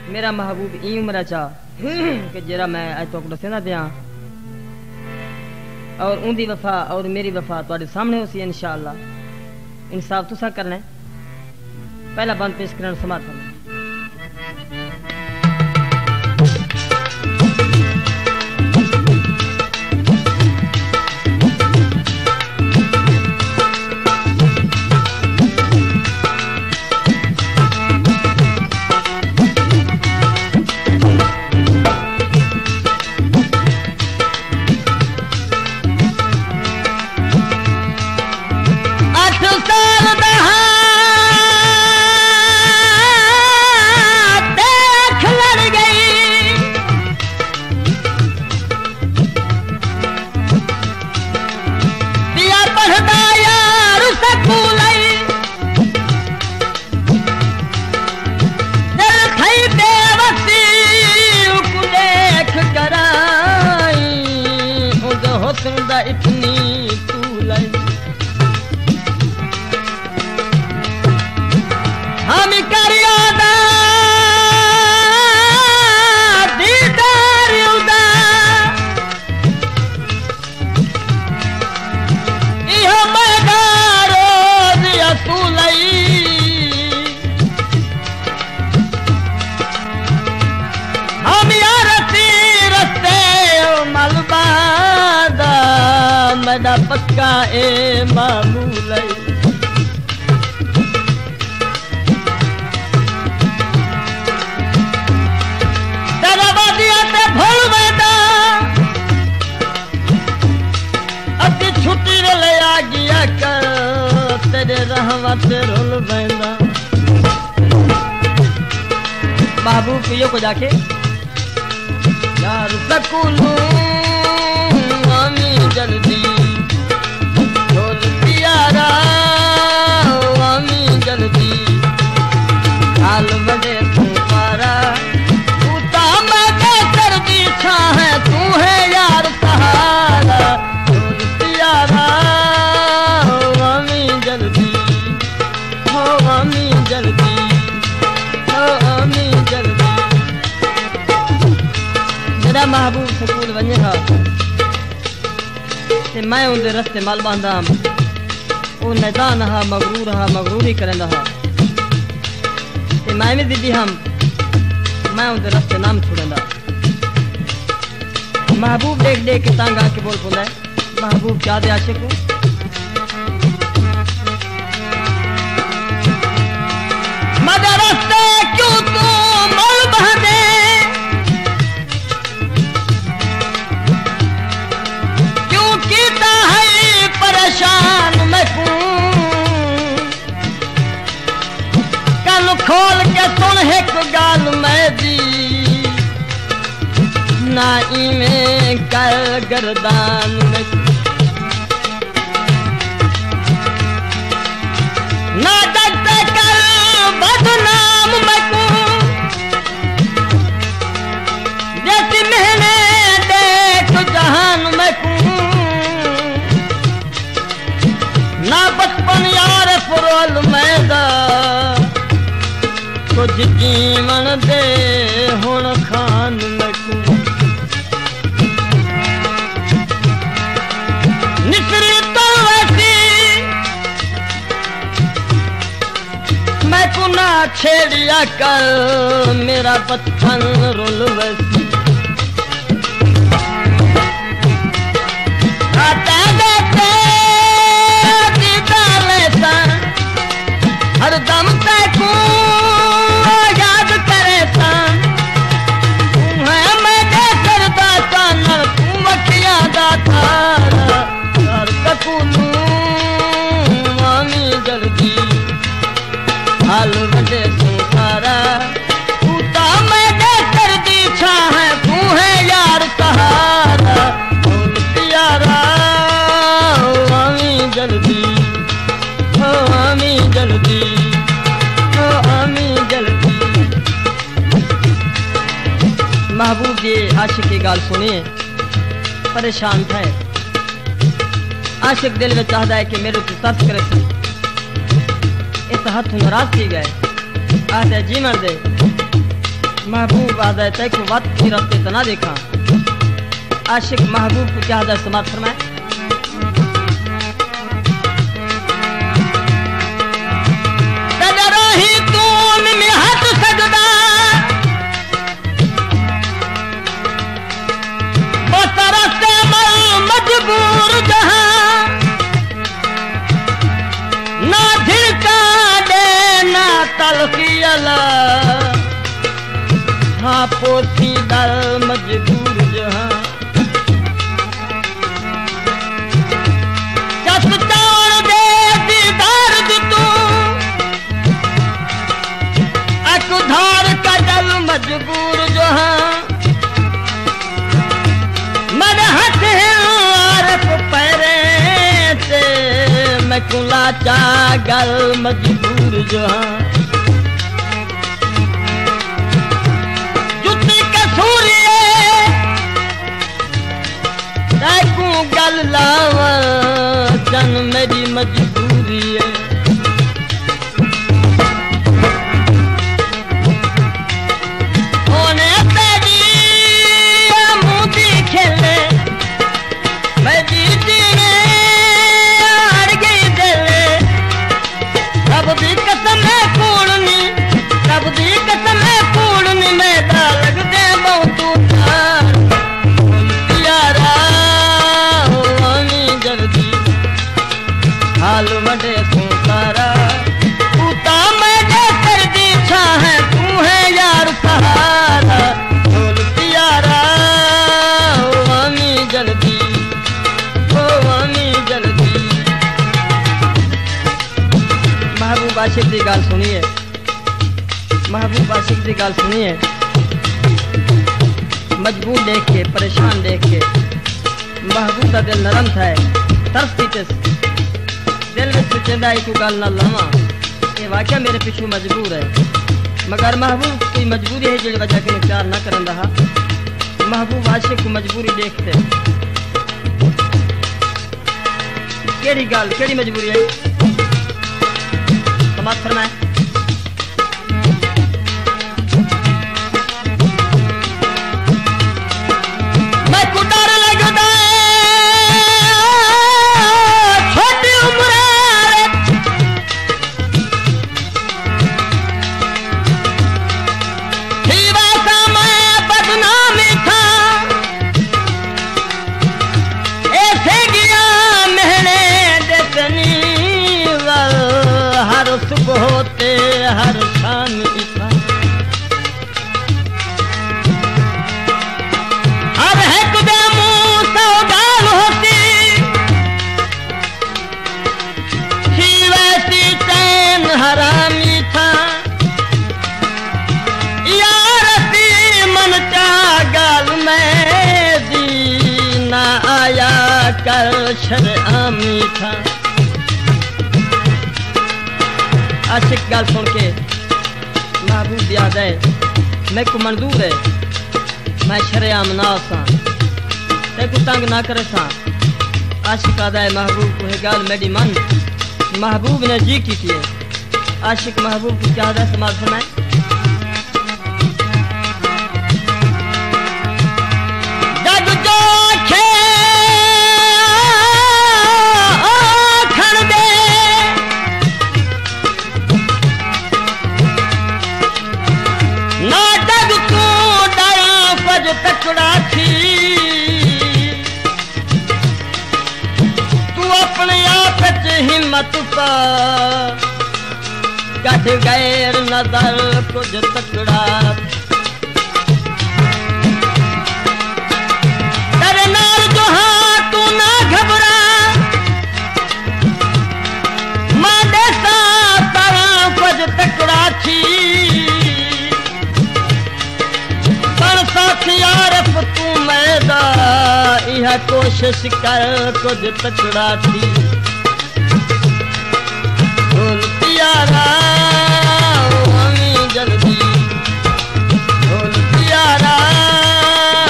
मेरा महबूब ई उम्र चा कि जरा मैं अज तक दसेंदा पिया और उनकी वफा और मेरी वफा तुहाडे सामने होसी इंशाअल्लाह। इंसाफ तुसा करना है। पहला बंद पेश करना समाप्त करना। इतनी तूल हम करियादा दीदार उदा इहो मगारो दिया तूलई हम यार रस्ते मलबा मदा पक्का ए मामूल दरवाजिया ते भूल वेदा अति छुट्टी ले आ गया कर तेरे रहवा ते रोल वेदा। महबूब पियो को जाके यार सकूलू आमी जल्दी ढोल पियारा आमी जल्दी हाल बड़े तुम्हारा तूता मैं कर दी छा है तू है यार सहारा ढोल पियारा आमी जल्दी हो आमी जल्दी हो आमी जल्दी। मेरा महबूब सकूल वने हा ते मैं उनके रस्ते मल बांधा वो नैदान हा मगरूर हा मगरूरी करंदा हा ते मैं भी दीदी हम मैं उनके रस्ते नाम छोड़ंदा। महबूब देख देख के तंग आके बोल पुंदा है महबूब क्या दे आशिक को मगर रस्ते क्यों तू मल बांधे परेशान मैं कल खोल के सुन एक गाल मैं दी नाई में कर गर्दान में ना डरते कर बदनाम मैं जैसी मैंने देख जहान में ना बचपन यार फुरोल मैदा कुछ जीवन दे हुण खान लगू निसरी तो वैसी मैं को ना छेड़िया कर मेरा बचपन रोल वैसी हर दम तू याद करे मैं करदा कानर तू मखिया दाता हर सकूलू आमी जल्दी हाल बड़े सुखारा तूता मैं कर दी छा है तू है यार सहारा प्यारा आमी जल्दी हो आमी जल्दी हो आमी जल्दी। महबूब जी आशिक की गाल सुनिए परेशान थे आशिक दिल में चाहता है कि मेरे को तरस करे थे इस हाथ नाराज थी गए आते जीवन दे महबूब आदय तय को वत की रफ्ते तना देखा। आशिक महबूब को क्या आदर समाप्त फरमाए। रही तून में हाथ सजदा बसरा से मजबूर जहां ना झिड़का दे ना तलकियल हाँ पोसी दल मजबूर जहां जस चाण दे दीदार तू अकुधार का दल मजबूर जहां मन हथ आरफ पैरे से मैं कुला चा गल मजबूर जहां गल लावा जन मेरी मजबूरी है। होने तेरी मुदी खेले मेरी जीने हार गई दिले रब दी कसम है पूर्णी रब दी कसम है पूर्णी मेरा लग दे बहुत हाल वडे तू सारा तू ता मैंने कर दी छा है तू है यार सहारा बोल प्यारा ओ आमी जल्दी ओ आमी जल्दी। महबूब आशिक दी गाल सुनिए महबूब आशिक दी गाल सुनिए। मजबूर देख के परेशान देख के महबूब का दिल नरम था तरस पीते दिल में सोचेंदा को गल ना लावा ये वाकया मेरे पिछू मजबूर है मगर महबूब कोई मजबूरी है जिस वजह के प्यार ना करन रहा। महबूब आशिक को मजबूरी देखते केड़ी गल केड़ी मजबूरी है समाप्त फरमाए। मैं को डर लगदा होते हर शाम इतना हर है कुदे मुंह सौगाल होती थी वैसी चैन हरामी था यारती मन चागल में दीना आया कर शरआमी था। आशिक गल सुन के महबूब याद है मैं को मंजूर है मैं शरेआम ना सा ते को तंग ना करे सा। आशिक आदा है महबूब को है गल मेरी मन महबूब ने जी की थी। आशिक महबूब को क्या आदा समाज सुनाए। तकड़ा थी तू अपने आप च हिम्मत पा कट गैर नजर कुछ तकड़ा तेरे नाल जो हाँ तू ना घबरा मां देसा तरह कुछ तकड़ा थी यारफ तू मैदा यह कोशिश कर कुछ तकड़ा थी बोल प्यारा ओ हमी जल्दी बोल प्यारा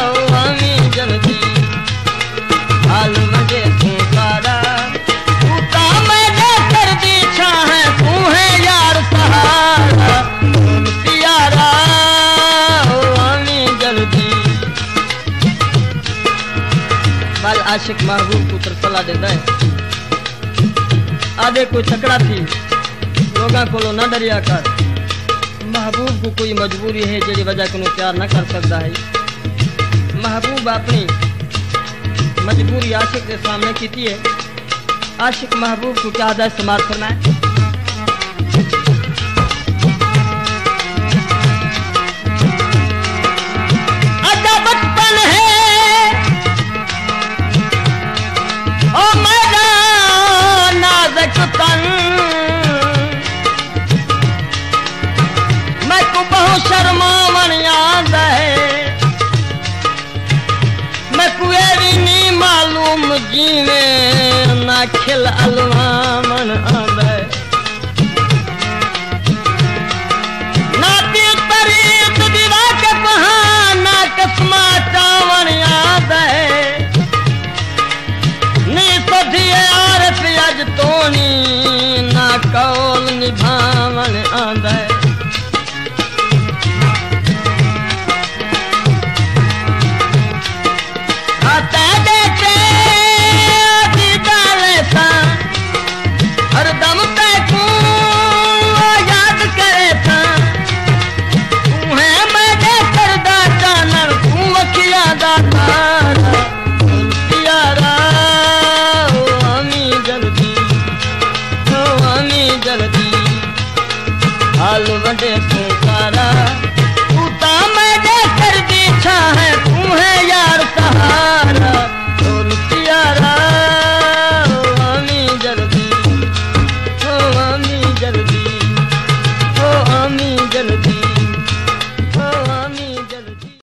ओ हमी जल्दी हाल मजे तू सारा तू ता मैंने कर दी छा है तू है यार सहारा बोल प्यारा ओ आशिक महबूब को तरसला देंदा है। आदे कोई तकड़ा थी लोगा को ना डरिया कर। महबूब को कोई मजबूरी है जेडी वजह को प्यार न कर सकता है। महबूब अपनी मजबूरी आशिक के सामने की है। आशिक महबूब को क्या आदा समार फरमाए।